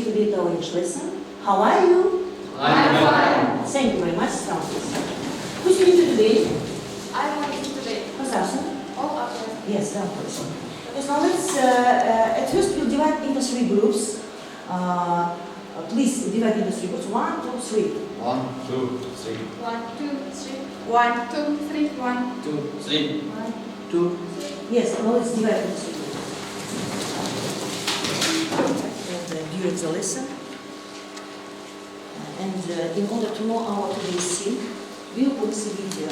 today our English lesson. How are you? I'm fine. Thank you very much. Who's your teacher today? I'm on today. What's that? All after. Yes, that person. Yes, now let's, at first we'll divide into three groups. Please divide into three groups. 1, 2, 3. 1, 2, 3. 1, 2, 3. 1, 2, 3. 1, 2, 3. 1, 2. Yes, now let's divide into three groups. And during the lesson. And in order to know our today's theme, we'll watch the video.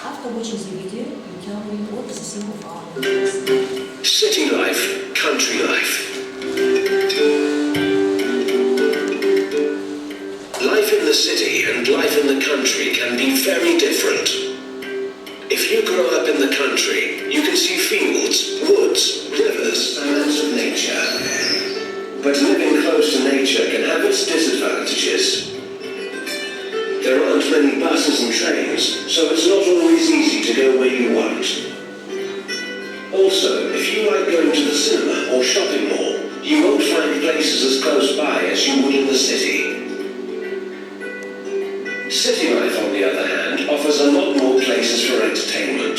After watching the video, you tell me what is the theme of our lesson. City life, country life. Life in the city and life in the country can be very different. If you grow up in the country, you can see fields, woods, rivers, amounts of nature. But living close to nature can have its disadvantages. There aren't many buses and trains, so it's not always easy to go where you want. Also, if you like going to the cinema or shopping mall, you won't find places as close by as you would in the city. City life, on the other hand, offers a lot more places for entertainment.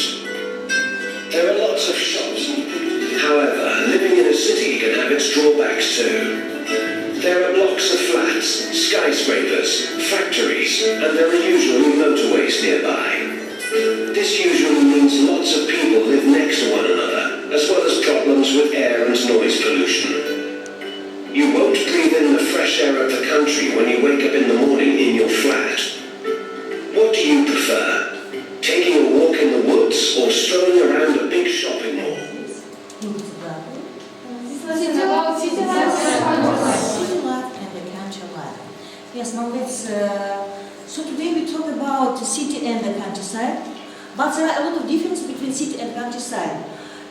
There are lots of shops. However, living in a city can have its drawbacks too. There are blocks of flats, skyscrapers, factories, and there are usually motorways nearby. This usually means lots of people live next to one another, as well as problems with air and noise pollution. You won't breathe in the fresh air of the country when you wake up in the morning in your flat. What do you prefer? Taking a walk in the woods or strolling around a big shopping mall? It's about city life and country life. City life and the country life. Yes, now let's. So today we talk about the city and the countryside, but there are a lot of difference between city and countryside.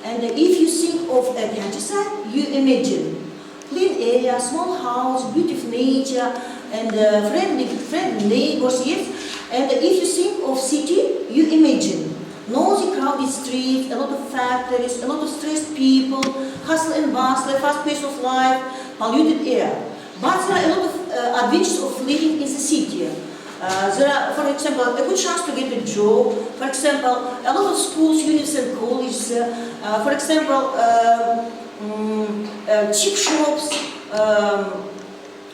And if you think of a countryside, you imagine clean area, small house, beautiful nature, and friendly neighbors. Yes. And if you think of city, you imagine noisy, crowded streets, a lot of factories, a lot of stressed people, hustle and bustle, fast pace of life, polluted air. But there are a lot of advantages of living in the city. There are, for example, a good chance to get a job. For example, a lot of schools, universities, and colleges. For example, cheap shops.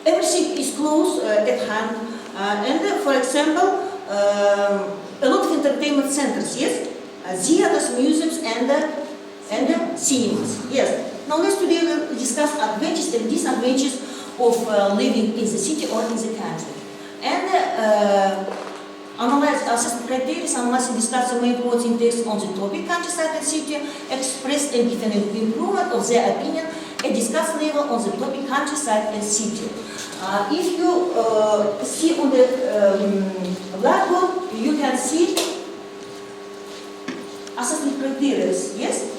Everything is close at hand. And for example, a lot of entertainment centers. Yes, theaters, museums, and cinemas. Yes. Now let's today we'll discuss advantages and disadvantages of living in the city or in the country. And assess the criteria, analyze and discuss the main points in text on the topic countryside and city, express and defend an improvement of their opinion, and discuss level on the topic countryside and city. If you see on the blackboard, you can see assessment criteria. Yes.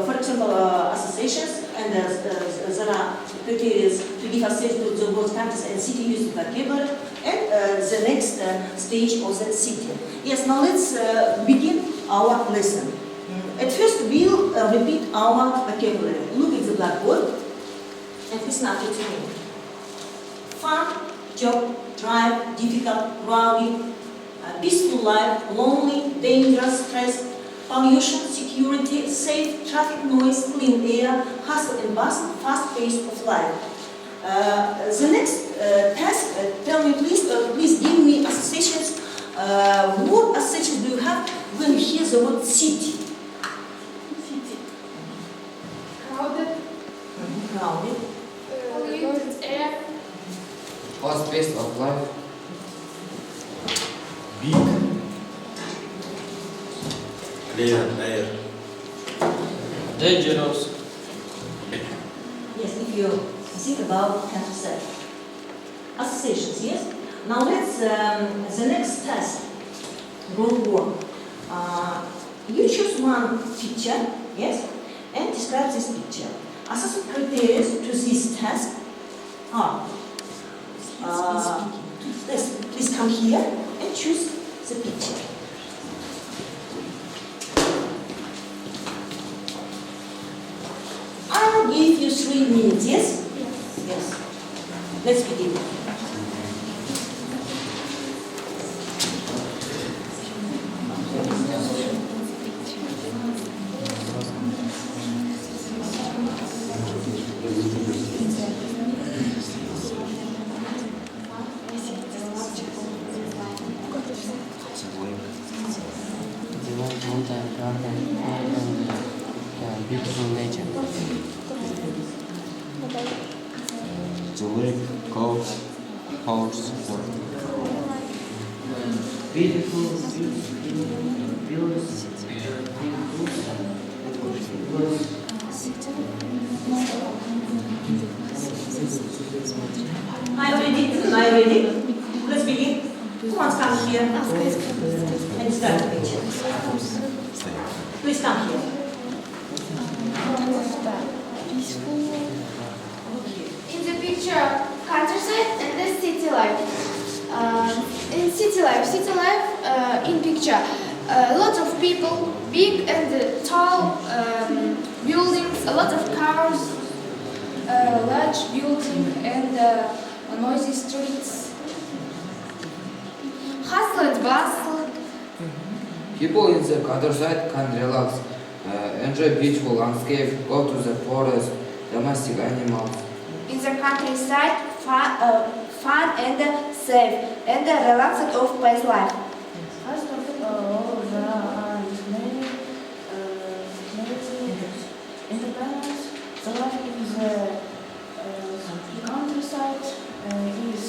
For example, associations, and there are criteria to give assessment to the words countryside and city using vocabulary, and the next stage of the city. Yes, now let's begin our lesson. At first, we'll repeat our vocabulary. Look at the blackboard and listen after to me. Fun, job, drive, difficult, rowdy, peaceful life, lonely, dangerous, stress, pollution, security, safe, traffic noise, clean air, hustle and bustle, fast pace of life. The next task, tell me please give me associations. What associations do you have when you hear the word city? City. Crowded. Crowded. Polluted air. Fast pace of life. Big. Clean air. Dangerous. Yes, if you think about countryside. Associations, yes? Now let's, the next task, group 1. You choose one picture, yes, and describe this picture. Assessment criteria to this task are, please come here and choose the picture. I'll give you 3 minutes, yes? Let's begin. Beautiful nature. Tulip, coat, horse, Beautiful, Are you ready? Are you ready? Let's begin. Who wants to come here and start the picture? Please come here. In the picture, countryside and the city life. In city life, in picture, lots of people, big and tall buildings, a lot of cars, large building and noisy streets. Hustle and bustle. People in the countryside can relax, enjoy beautiful landscape, go to the forest, domestic animals. In the countryside, fun and safe and relaxed of past life. Independence, the life in the countryside is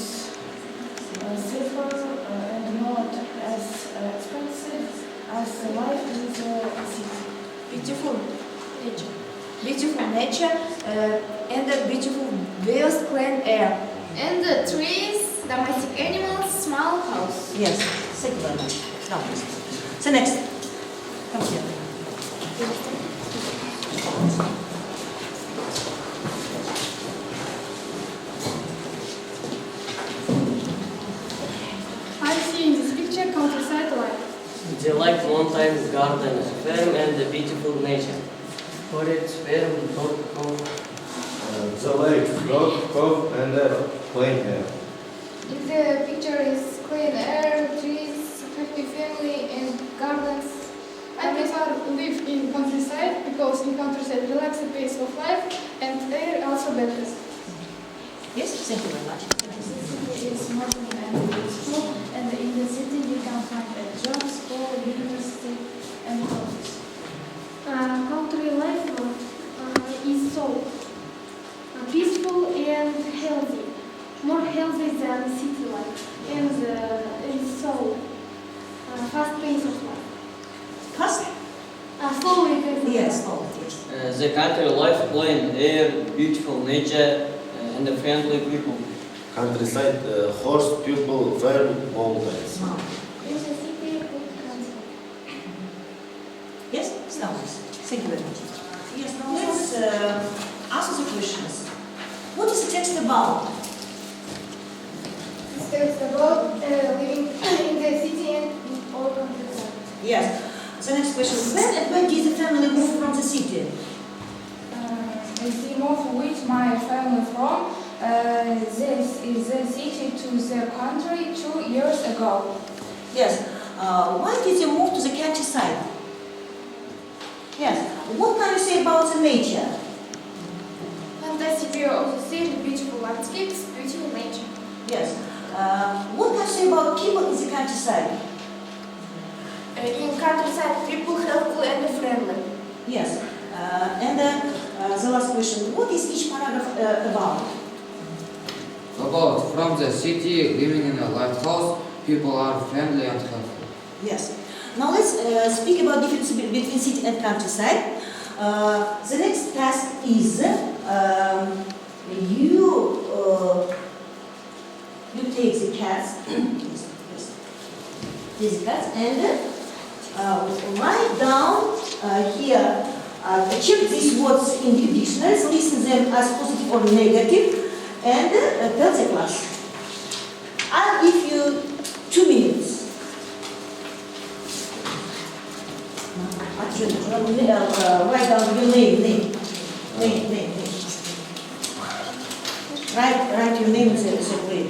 safer and not as expensive as the life in the city. Beautiful nature and beautiful views, clean air. And the trees, domestic animals, small house. Yes, thank you very much. Now, please. So next, come here. I see in this picture countryside life. they like mountains, gardens, farm and the beautiful nature. Forest, farm, the lake, road, cove, and plain air. In the picture is clean air, trees, happy family and gardens. I prefer live in countryside because in countryside relax the pace of life and air also better. Yes, thank you very much. It's modern and beautiful, and in the city you can find a job, school, university, and college. Country life is so peaceful and healthy, more healthy than city life, and is so fast pace of life. Fast? Slowly pace of Yes, life. oh, yes. The country life, plain air, beautiful nature and the friendly people. Countryside, horse, people, farm, mountains. In the city, good transport. Yes, now, thank you very much. Yes, now let's answer the questions. What is the text about? This text about living in the city and in all countryside. Yes. The next question, when and when did the family move from the city? They moved with my family from this is the city to the country 2 years ago. Yes. Why did you move to the countryside? Yes. What can you say about the nature? Fantastic view of the city, beautiful landscapes, beautiful nature. Yes. What can you say about people in the countryside? In countryside, people helpful and friendly. Yes. And then the last question, what is each paragraph about? About from the city, living in a lighthouse, people are friendly and helpful. Yes. Now let's speak about difference between city and countryside. The next task is you take the cats, these cats, and write down here. Check these words in the dictionaries, listen them as positive or negative, and tell the class. I'll give you 2 minutes. Write down your name. Write your name separately.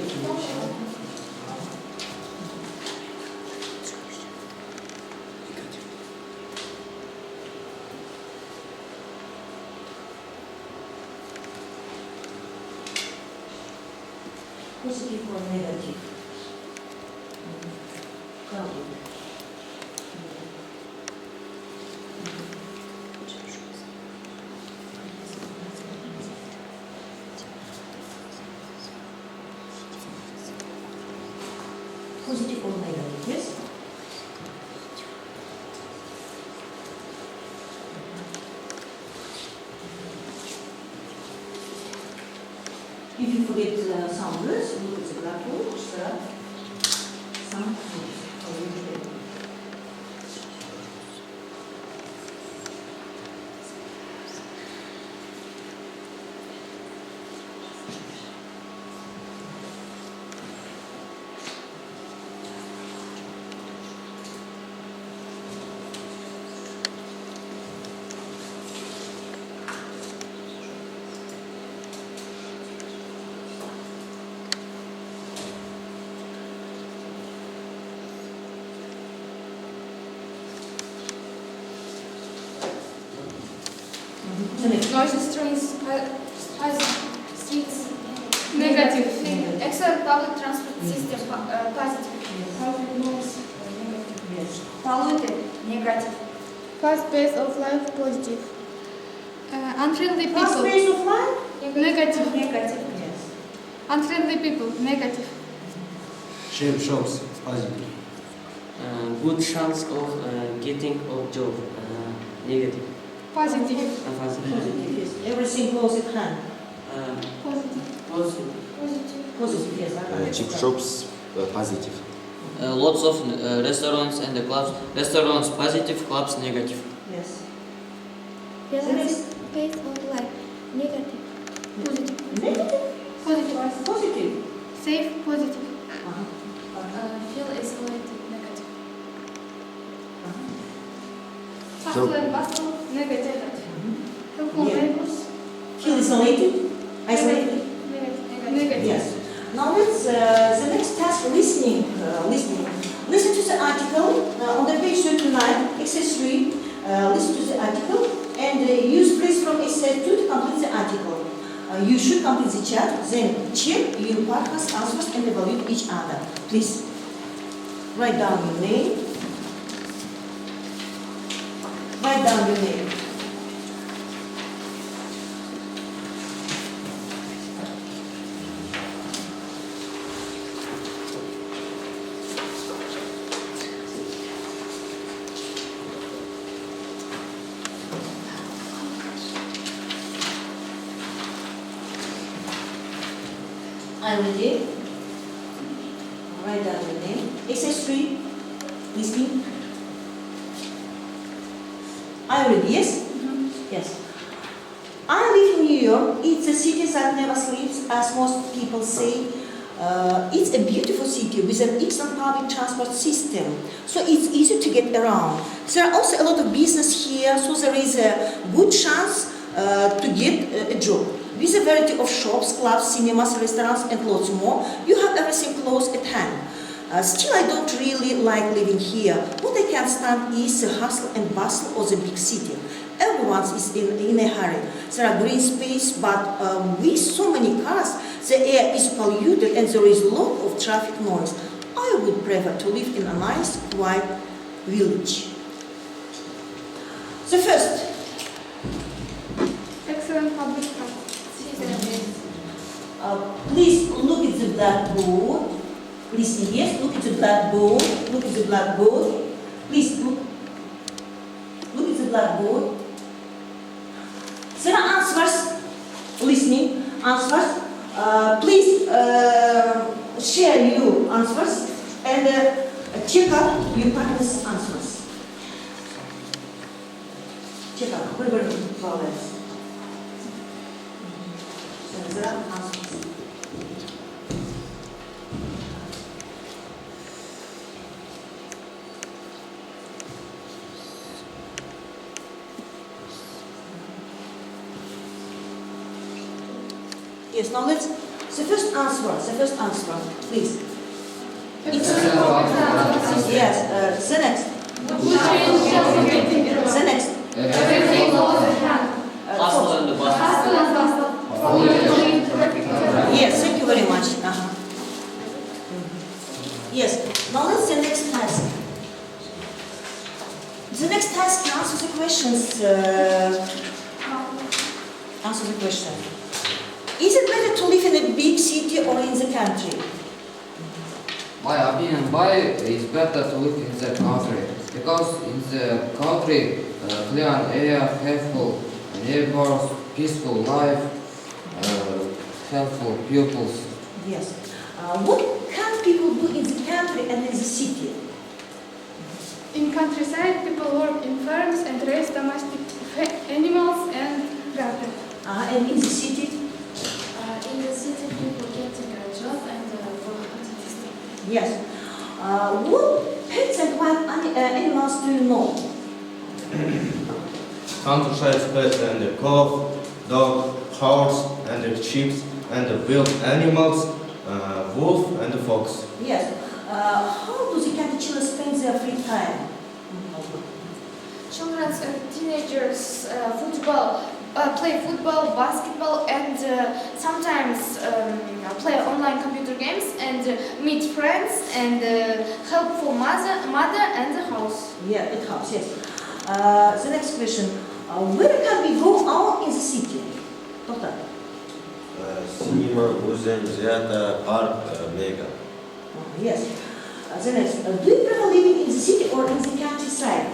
Positive or negative? Positive or negative, yes? If you forget some words, look at the blackboard, some words. Noisy streets, Negative. excellent public transport system, positive. Yes. Polluted, negative. Fast pace of life, positive. Unfriendly Fast people, pace of life? negative. Negative. Yes. Unfriendly people, negative. Shape shows positive. Good chance of getting a job, negative. Positive. Positive, yes. Everything close at hand. Positive. Positive. Positive, yes. Cheap shops positive. Lots of restaurants and clubs. Restaurants positive, clubs negative. Yes. Relaxed pace of life, negative. Positive. Negative? Positive. Positive. Safe, positive. Feel isolated, negative. Hustle and bustle, negative. Helpful Yeah. neighbors, Feel isolated? Isolated? negative. Yes. Now let's, the next task, listening. Listen to the article on the page 39, exercise 3. Listen to the article and use phrase from exercise 2 to complete the article. You should complete the chat, then check your partner's answers and evaluate each other. Please write down your name. Write down your name. Are you ready? Write down your name. Exercise 3. Listening. Are you ready? Yes? Yes. I live in New York. It's a city that never sleeps, as most people say. It's a beautiful city with an excellent public transport system, so it's easy to get around. There are also a lot of business here, so there is a good chance to get a job. With a variety of shops, clubs, cinemas, restaurants, and lots more, you have everything close at hand. Still, I don't really like living here. What I can't stand is the hustle and bustle of the big city. Everyone is in a hurry. There are green space, but with so many cars, the air is polluted and there is a lot of traffic noise. I would prefer to live in a nice, quiet village. So first, Excellent public transport. please look at the blackboard. Listen, yes, look at the blackboard. Look at the blackboard. Please look. Look at the blackboard. There are answers. Listening, answers. Please share your answers and check out your partner's answers. Check out. What about the problems? There are answers. Yes, now let's The first answer, please. Yes, the next. The next. Hustle and bustle. Yes, thank you very much. Yes, now let's the next task. The next task answers the questions. Answer the question. Is it better to live in a big city or in the country? My opinion, why is better to live in the country? Because in the country, clean air, helpful neighbors, peaceful life, helpful pupils. Yes. What can people do in the country and in the city? In countryside, people work in farms and raise domestic animals and garden. And in the city? In the city, people get a job and work. Yes. What pets and wild animals do you know? Countryside pets and the cow, dog, horse, and the sheep, and the wild animals, wolf and the fox. Yes. How do the country children spend their free time? Children and teenagers play football, basketball, and sometimes play online computer games and meet friends and help for mother and the house. Yeah, it helps, yes. The next question. Where can we go out in the city? Doctor? Cinema, museum, theater, park, mega. Yes. The next. Do you prefer living in the city or in the countryside?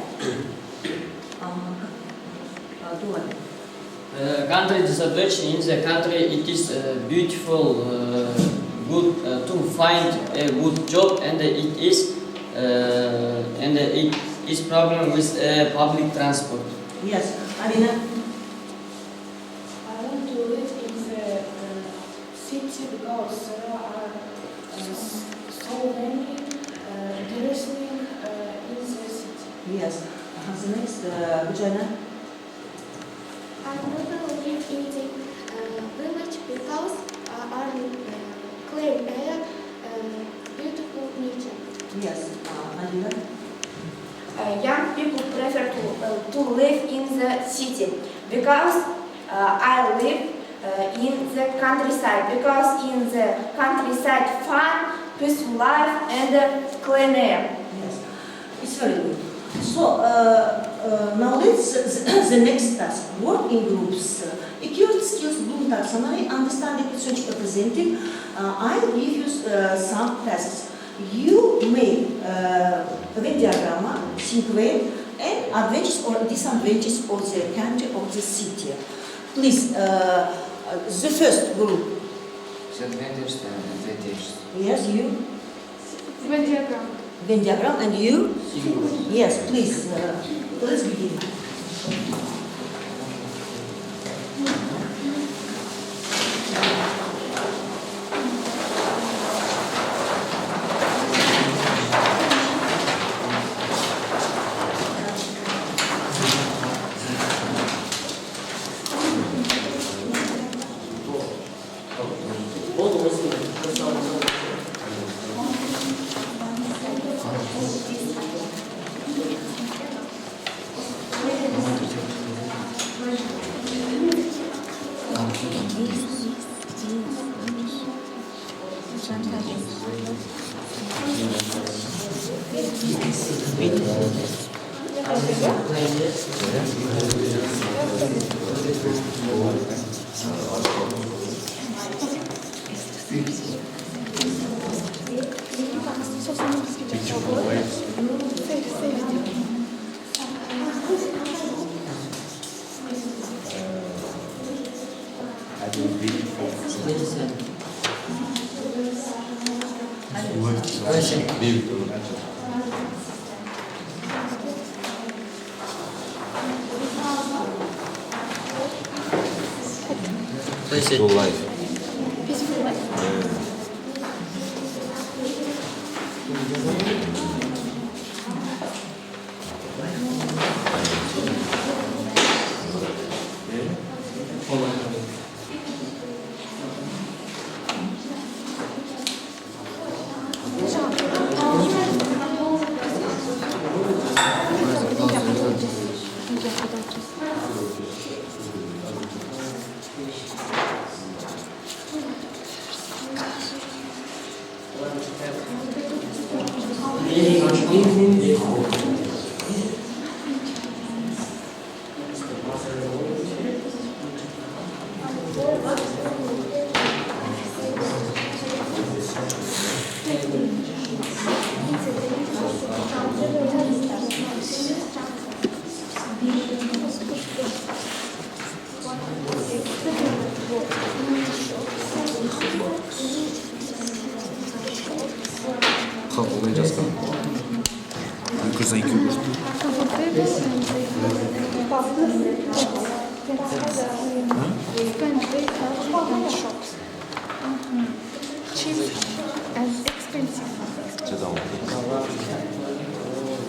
Country disadvantage in the country, it is beautiful, good to find a good job, and it is problem with public transport. Yes. Alina? I want to live in the city because there are so many interesting in the city. Yes. The next. Vijayana? I rather live in the village because are clean air and beautiful nature. Yes. Alina? Young people prefer to live in the city because I live in the countryside, because in the countryside fun, peaceful life and clean air. Yes. It's very good. So, now let's the next task. Work in groups. Accurate skills, Bloom taxonomy, understanding research representative. I'll give you some tasks. You make a Venn diagram, sequence, and advantages or disadvantages of the country or the city. Please, the first group. Disadvantages and advantages. Yes, you. Venn diagram. Venn diagram, and you? Yes, please. Let's begin. Peaceful life. Peaceful life.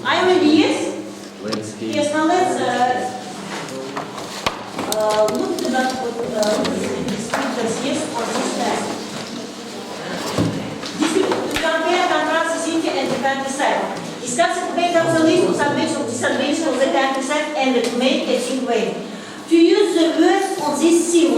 Are you ready? Yes? Yes, now let's look at that descriptors, yes, or this test. To compare contrast the city and the countryside. Discussing the obsolete subjects of disadvantage of the countryside and the make a think way. To use the words on this theme,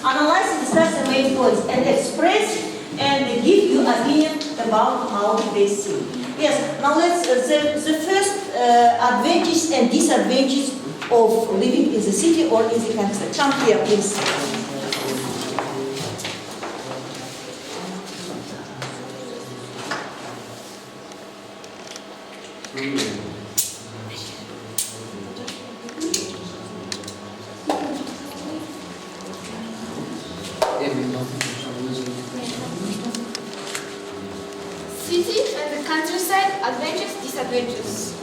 analyze and discuss the main points and express and give you opinion about how they see. Yes, now let's, the first advantage and disadvantage of living in the city or in the countryside. Come here, please. City and the countryside, advantages, disadvantages.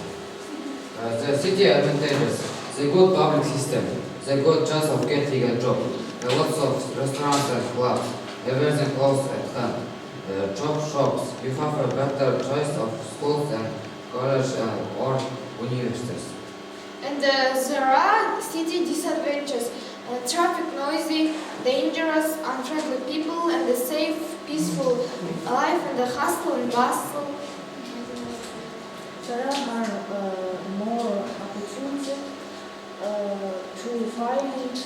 The city advantages, the good public system, the good chance of getting a job, lots of restaurants and clubs, everything close at hand, job shops, you have a better choice of schools and college or universities. And there are city disadvantages. Traffic noisy, dangerous, unfriendly people, and the safe, peaceful life and the hustle and bustle. There are more opportunities to find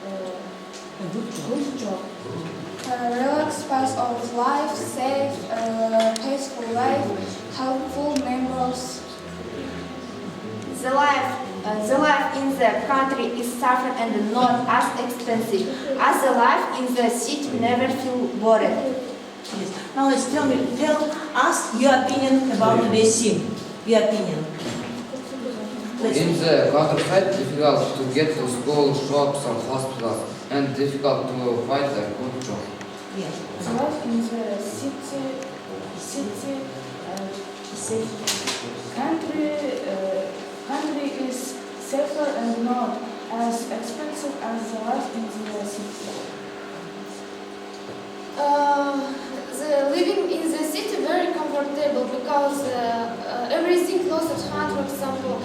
a good job. Relaxed pace of life, safe, peaceful life, helpful neighbors. The life in the country is safer and not as expensive as the life in the city. Never feel bored. Yes. Now let's tell us your opinion about today's theme. Your opinion. In the countryside, difficult to get to school, shops and hospitals, and difficult to find a good job. Yes. The life in the country is safer and not as expensive as the life in the city. The living in the city very comfortable because everything close at hand. For example,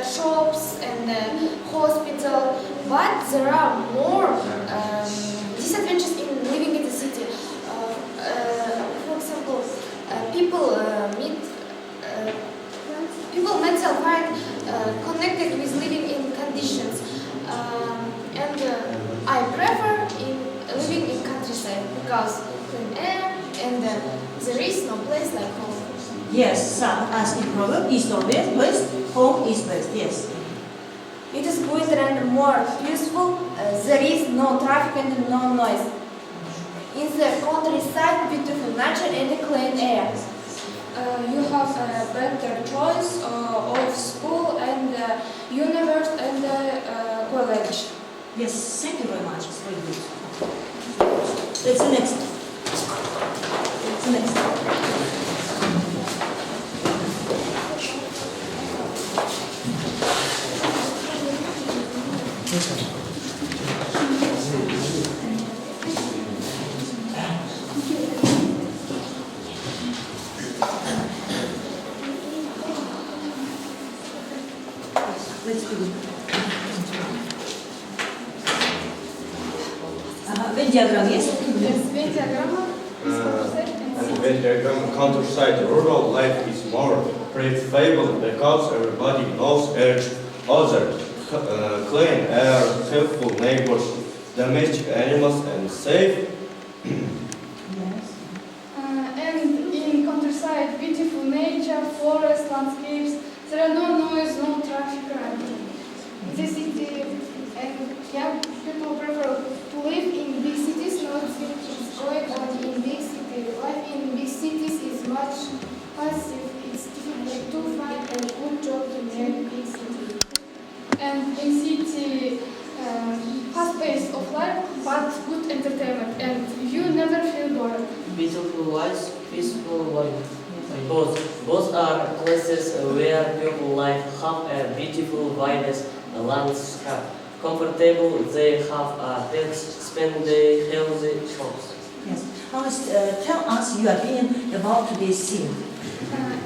shops and hospital. But there are more disadvantages in living in the city. For example, people mental find connected with living in conditions, and I prefer living in countryside because clean air and there is no place like home. Yes, as in proverb, east or west, home is best. Yes. It is quieter and more peaceful. There is no traffic and no noise. In the countryside, beautiful nature and clean air. You have a better choice of school and university and college. Yes, thank you very much. It's very good. That's the next. That's the next. Let's begin. Venn diagram, yes? Venn diagram. Venn diagram, countryside rural life is more preferable because everybody knows each other. Clean air, helpful neighbors, domestic animals, and safe. Yes. There are no noise, no traffic around. In the city, and young people prefer to live in big cities. Nothing is going on in big cities. Life in big cities is much passive. It's difficult to find a good job in a big city. And in city, fast pace of life, but good entertainment, and you never feel bored. Beautiful lives, peaceful life. Both are places where people live, have a beautiful wildest landscape. Comfortable, they have a pets, spend their healthy shops. Yes. Now tell us your opinion about today's scene.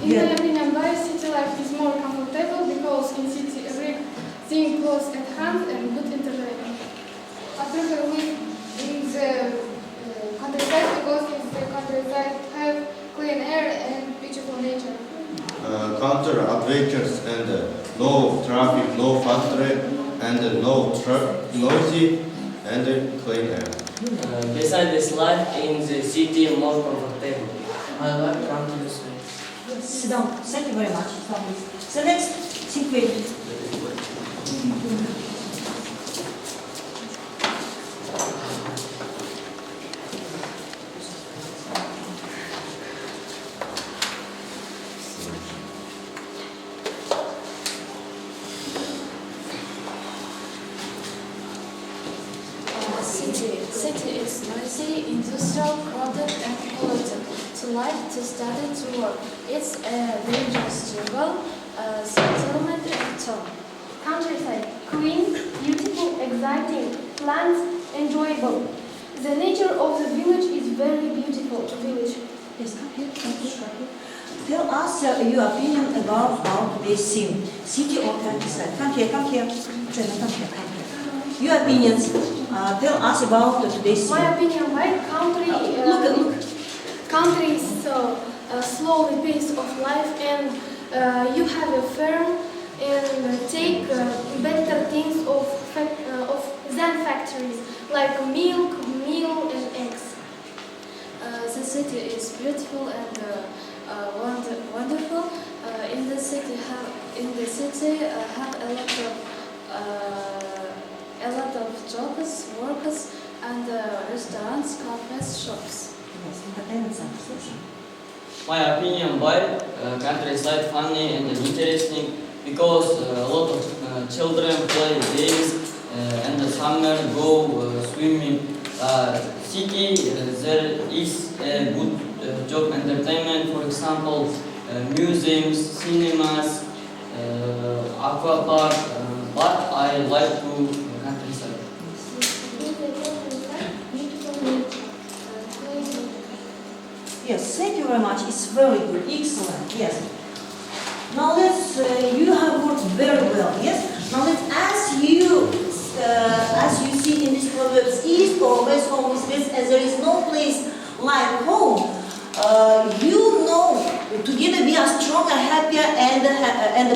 In my opinion, why city life is more comfortable because in city everything close at hand and good entertainment. I prefer live in the countryside because in the countryside have clean air and beautiful nature. Counter adventures and no traffic, no factory, and no noisy and clean air. Besides this life in the city more comfortable. I like countryside. Sit down. Thank you very much. So next, sequence. City is noisy, industrial, crowded, and polluted. To live, to study, to work. It's a dangerous struggle, settlement, and tone. Countryside, clean, beautiful, exciting, plants, enjoyable. The nature of the village is very beautiful. Village. Yes, come here. Tell us your opinion about today's scene, city or countryside. Come here. Jenna, come here. Your opinions. Tell us about today's scene. My opinion, why country Look. country is so slowly pace of life, and you have a firm and take better things than factories like milk, meal, and eggs. The city is beautiful and wonderful. In the city have a lot of jobs, workers, and restaurants, cafes, shops. Yes, entertainment center. My opinion, why countryside funny and interesting because a lot of children play games and the summer go swimming. City there is a good job entertainment, for example, museums, cinemas, aqua park. But I like to countryside. Yes, thank you very much. It's very good, excellent. Yes. Now you have worked very well. Yes. Now as you see in this proverbs, east or west, home is best, as there is no place like home. You know, together we are stronger, happier, and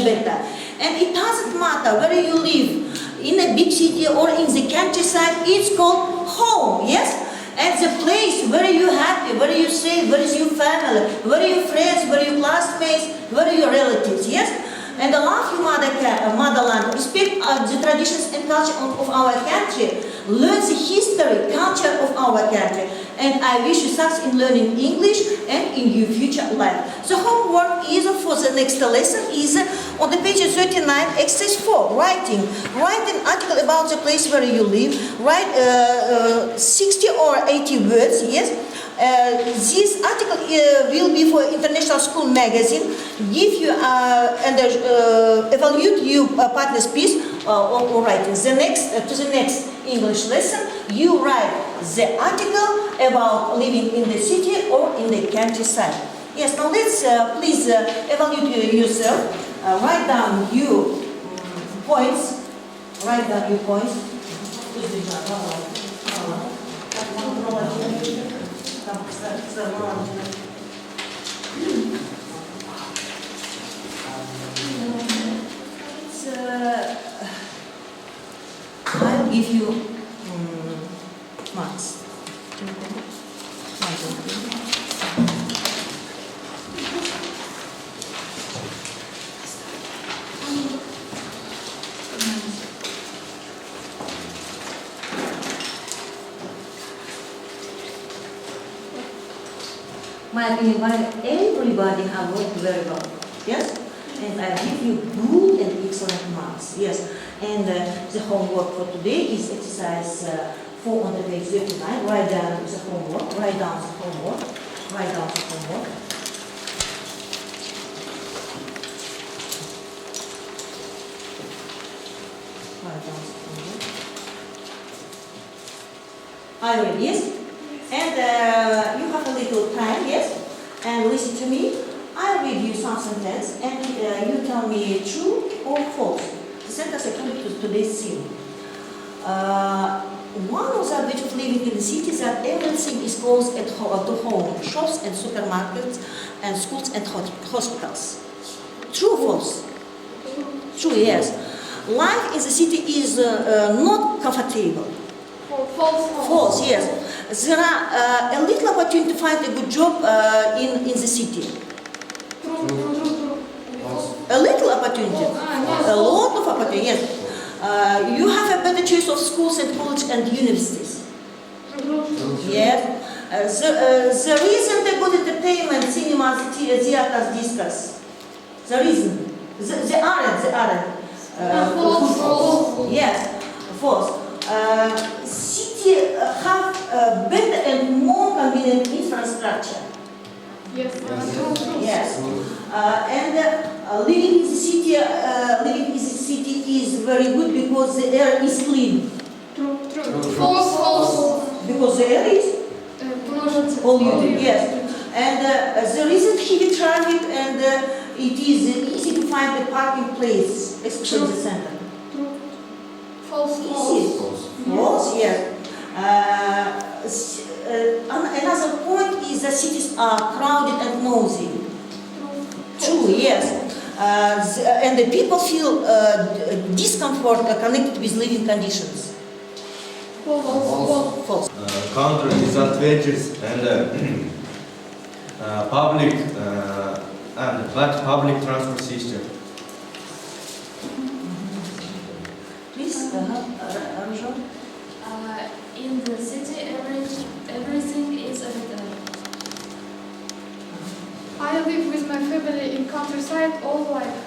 better. And it doesn't matter whether you live in a big city or in the countryside. It's called home. Yes. And the place where you happy, where you safe, where is your family, where are your friends, where are your classmates, where are your relatives, yes? And love your motherland, respect the traditions and culture of our country, learn the history, culture of our country. And I wish you success in learning English and in your future life. The homework is for the next lesson is on the page 39, exercise 4, writing. Write an article about the place where you live. Write 60 or 80 words, yes. This article will be for International School Magazine. Give you and evaluate your partner's piece or writing. To the next English lesson, you write the article about living in the city or in the countryside. Yes. Now let's please evaluate yourself. Write down your points. Write down your points. I'll give you marks. my opinion, why everybody have worked very well. Yes? And I give you good and excellent marks. Yes. And the homework for today is exercise 4 on the page 39. Write down the homework. Write down the homework. Write down the homework. Write down the homework. I will, yes? And you have a little time, yes? And listen to me. I read you some sentence and you tell me true or false. The sentence according to today's theme. One of the advantages of living in the city is that everything is close at home. Shops and supermarkets and schools and hospitals. True or false? True, yes. Life in the city is not comfortable. False. False, yes. There are a little opportunity to find a good job in the city. True. A little opportunity. A lot of opportunity, yes. You have a better choice of schools and colleges and universities. Yes. The reason they good entertainment, cinemas, theaters, discos. The reason. They aren't. False. Yes. False. City have better and more convenient infrastructure. Yes. Yes. And living in the city is very good because the air is clean. True. False. Because the air is polluted. Yes. And there isn't heavy traffic, and it is easy to find a parking place, especially in the center. False. False, yes. Another point is that cities are crowded and noisy. True, yes. And the people feel discomfort connected with living conditions. False. Counter disadvantages and bad public transport system. Please, Arjun. In the city, everything is available. I live with my family in countryside all life.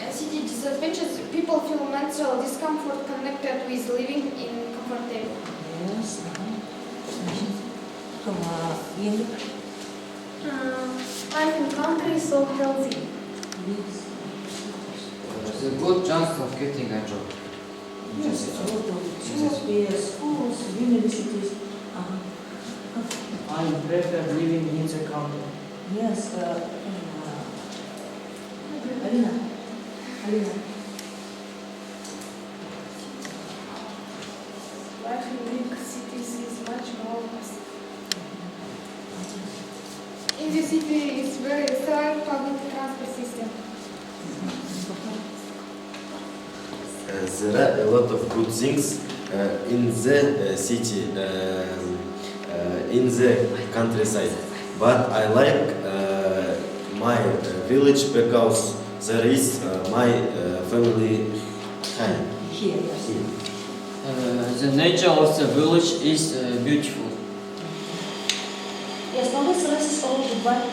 City disadvantages, people feel mental discomfort connected with living in comfortable. Yes. Life in country is so healthy. There's a good chance of getting a job. Yes, a lot of schools, universities. I prefer living in the country. Yes. Alina. Life in big cities is much more fast. In the city, it's very strong public transport system. There are a lot of good things in the city, in the countryside. But I like my village because there is my family time. Here, yes. The nature of the village is beautiful. Yes, now let's all goodbye.